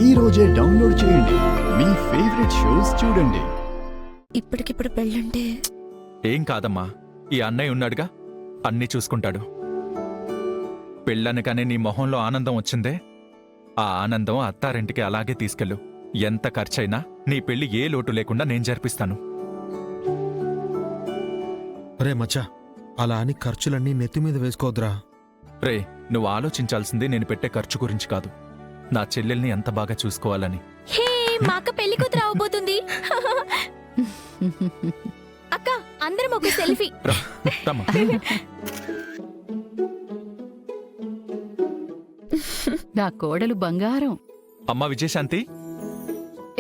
ఈ రోజే డౌన్లోడ్ చేయండి. మీ ఫేవరెట్ షోస్ చూడండి. ఇప్పటికిప్పుడు పెళ్ళంటే ఏం కాదమ్మా, ఈ అన్నయ్య ఉన్నాడుగా, అన్నీ చూసుకుంటాడు. పెళ్ళనగానే నీ మొహంలో ఆనందం వచ్చిందే, ఆ ఆనందం అత్తారింటికి అలాగే తీసుకెళ్ళు. ఎంత ఖర్చైనా నీ పెళ్లి ఏ లోటు లేకుండా నేను జరిపిస్తాను. రే మచ్చా, అలా అని ఖర్చులన్నీ నెత్తిమీద వేసుకోవద్దురా. రే, నువ్వు ఆలోచించాల్సింది నేను పెట్టే ఖర్చు గురించి కాదు, నా చెల్లెల్ని ఎంత బాగా చూసుకోవాలని. హే, మా అక్క పెళ్లి కూతురు అవబోతుంది. అక్క, అందరం ఒక సెల్ఫీ. రమ్మా. నా కోడలు బంగారం. అమ్మా విజయశాంతి,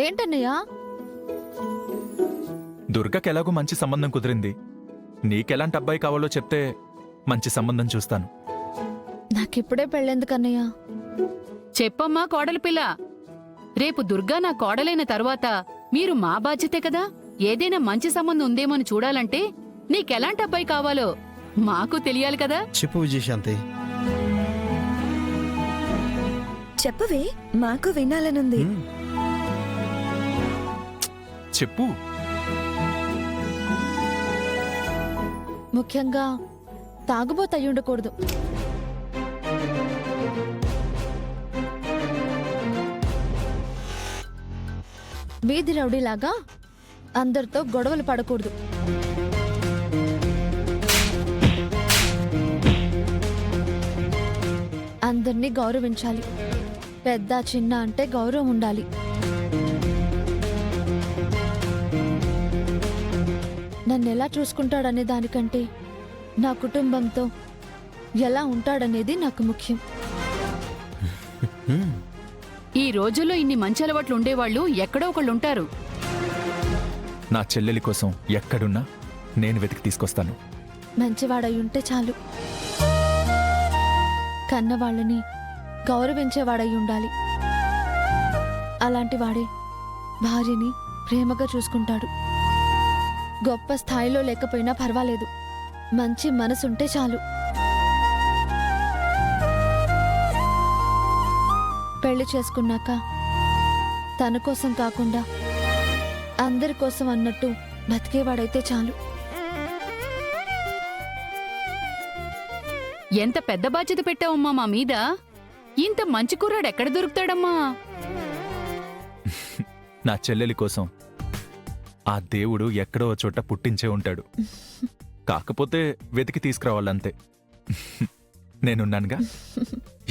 ఏంటన్నయ్యా? దుర్గకెలాగూ మంచి సంబంధం కుదిరింది. నీకెలాంటి అబ్బాయి కావాలో చెప్తే మంచి సంబంధం చూస్తాను. నాకిప్పుడే పెళ్ళెందుకన్నయ్యా? చెప్పమ్మా కోడలు పిల్ల. రేపు దుర్గా నా కోడలైన తరువాత మీరు మా బాధ్యతే కదా. ఏదైనా మంచి సంబంధం ఉందేమో అని చూడాలంటే నీకెలాంటి అబ్బాయి కావాలో మాకు తెలియాలి కదా. చెప్పు విజయశాంతి. చెప్పవే, మాకు వినాలనుంది. చెప్పు. ముఖ్యంగా తాగుబోతయ్యి ఉండకూడదు. వీధి రౌడీలాగా అందరితో గొడవలు పడకూడదు. అందర్నీ గౌరవించాలి. పెద్ద చిన్న అంటే గౌరవం ఉండాలి. నన్నెలా చూసుకుంటాడనే దానికంటే నా కుటుంబంతో ఎలా ఉంటాడనేది నాకు ముఖ్యం. ఈ రోజుల్లో ఇన్ని మంచి అలవాట్లు ఉండేవాళ్ళు ఎక్కడో ఒకళ్ళుంటారు. నా చెల్లెలి కోసం ఎక్కడున్నా నేను వెతికి తీసుకొస్తాను. మంచివాడయ్యుంటే చాలు. కన్నవాళ్ళని గౌరవించేవాడై ఉండాలి. అలాంటి వాడే భార్యని ప్రేమగా చూసుకుంటాడు. గొప్ప స్థాయిలో లేకపోయినా పర్వాలేదు, మంచి మనసుంటే చాలు. పెళ్లి చేసుకున్నాక తన కోసం కాకుండా అందరి కోసం అన్నట్టు బతికేవాడైతే చాలు. ఎంత పెద్ద బాధ్యత పెట్టావమ్మా మా మీద. ఇంత మంచి కుర్రాడు ఎక్కడ దొరుకుతాడమ్మా? నా చెల్లెలి కోసం ఆ దేవుడు ఎక్కడో చోట పుట్టించే ఉంటాడు. కాకపోతే వెతికి తీసుకురావాలంతే. నేనున్నానుగా,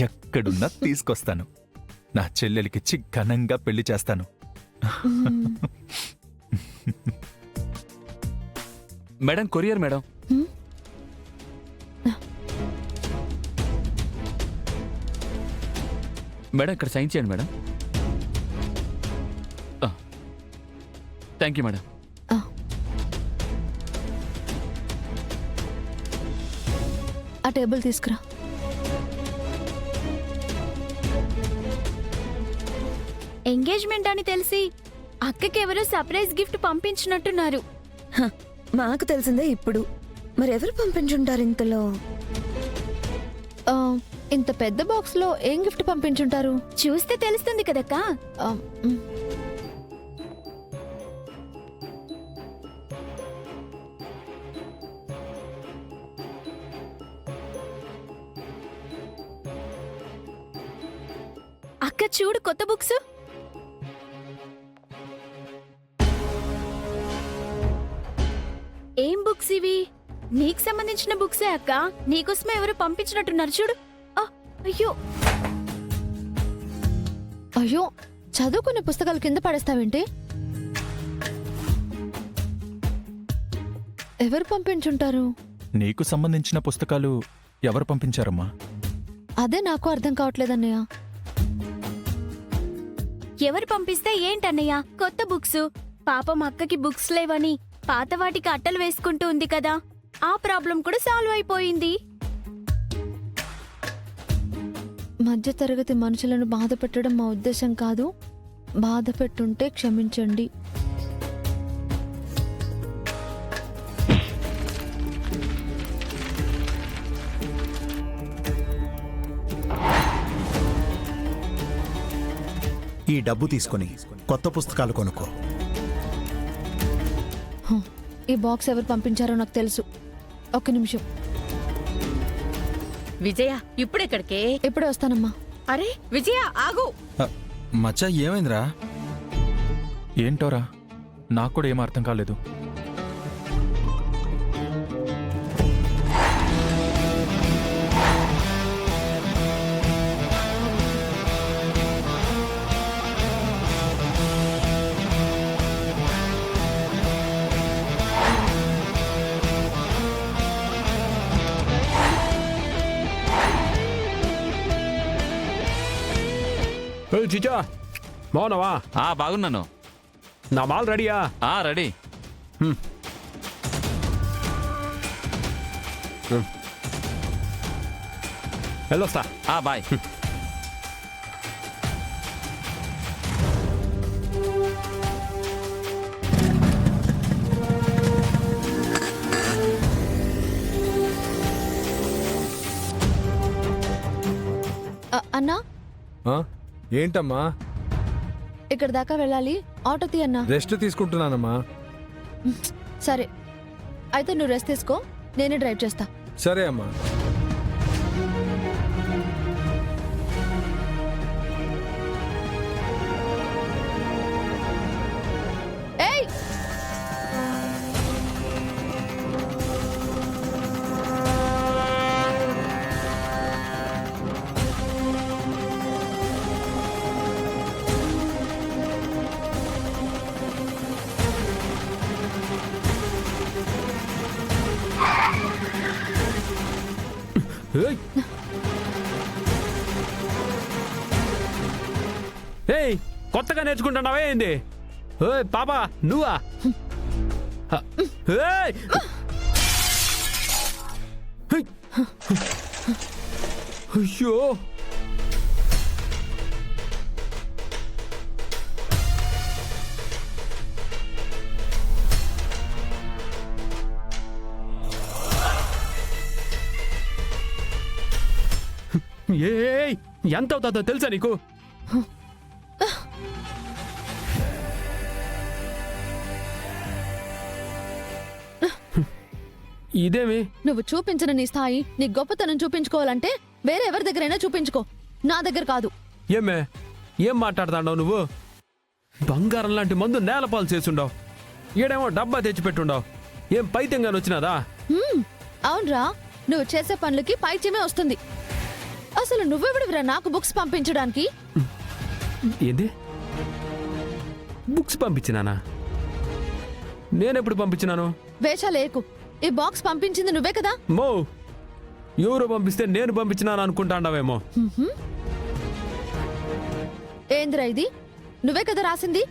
ఎక్కడున్నా తీసుకొస్తాను. నా చెల్లెలికిచ్చి ఘనంగా పెళ్లి చేస్తాను. Madam, courier madam. మేడం, ఇక్కడ సైన్ చేయండి మేడం. Thank you madam. ఆ టేబుల్ తీసుకురా. ఎంగేజ్మెంట్ అని తెలిసి అక్కకెవరో సర్ప్రైజ్ గిఫ్ట్ పంపించినట్టున్నారు. మాకు తెలిసిందే ఇప్పుడు. మరెవరు పంపించుంటారు ఇంతలో? ఇంత పెద్ద బాక్స్ లో ఏం గిఫ్ట్ పంపించుంటారు? చూస్తే తెలుస్తుంది కదక్కా. అక్క చూడు, కొత్త బుక్స్. ఏం బుక్స్ ఇవి? నీకు సంబంధించిన బుక్సే అక్క. నీకోసమే ఎవరు పంపించినట్టున్నారు చూడు. అయ్యో అయ్యో, చదువుకునే పుస్తకాలు కింద పడేస్తావేంటి? ఎవరు పంపించుంటారు? నీకు సంబంధించిన పుస్తకాలు ఎవరు పంపించారమ్మా? అదే నాకు అర్థం కావట్లేదన్నయ్య. ఎవరు పంపిస్తే ఏంటన్నయ్య? కొత్త బుక్స్. పాపం అక్కకి బుక్స్ లేవని పాత వాటికి అట్టలు వేసుకుంటూ ఉంది కదా, ఆ ప్రాబ్లం కూడా సాల్వ్ అయిపోయింది. మధ్య తరగతి మనుషులను బాధ పెట్టడం మా ఉద్దేశం కాదు. బాధ పెట్టుంటే క్షమించండి. ఈ డబ్బు తీసుకొని కొత్త పుస్తకాలు కొనుక్కో. ఈ బాక్స్ ఎవరు పంపించారో నాకు తెలుసు. ఒక్క నిమిషం, విజయ ఇప్పుడెక్కడికే? ఇప్పుడే వస్తానమ్మా. అరే విజయ ఆగు. మచ్చా ఏమైందిరా? ఏంటోరా, నాకు కూడా ఏం అర్థం కాలేదు. చిచ్చా బాగున్నావా? బాగున్నాను. నా మాల్ రెడీయా? రెడీ. వెళ్ళొస్తా. బాయ్. అన్నా, ఏంటమ్మా? ఇక్కడ దాకా వెళ్ళాలి, ఆటో తీ అన్నా. రెస్ట్ తీసుకుంటున్నానమ్మా. సరే, అయితే నువ్వు రెస్ట్ తీసుకో, నేనే డ్రైవ్ చేస్తా. సరే అమ్మా. ఏయ్, ఏయ్ కొత్తగా నేర్చుకుంటున్నావా ఏంది? ఓయ్ పాపా నువ్వా? ఏయ్! అయ్యో ఏయ్ ఎంత అవుతుందో తెలుసా నీకు? ఇదేమి? నువ్వు చూపించిన నీ స్థాయి, నీ గొప్పతనం చూపించుకోవాలంటే వేరే ఎవరి దగ్గరైనా చూపించుకో, నా దగ్గర కాదు. ఏమే ఏం మాట్లాడుతాండవు నువ్వు? బంగారం లాంటి మందు నేలపాలు చేసుండవు, ఈడేమో డబ్బా తెచ్చిపెట్టుండవు. ఏం పైత్యంగాని వచ్చినాదా? అవునరా, నువ్వు చేసే పనులకి పైచ్యమే వస్తుంది. అసలు నువ్వెవడివిరా నాకు బుక్స్ పంపించడానికి? ఏంది? బుక్స్ పంపించినానా? నేనెప్పుడు పంపించినాను? వేషాలేకు, ఈ బాక్స్ పంపించింది నువ్వే కదా. మో ఎవరు పంపిస్తే నేను పంపించినాను అనుకుంటాండవేమో. ఏందిరా ఇది? నువ్వే కదా రాసింది.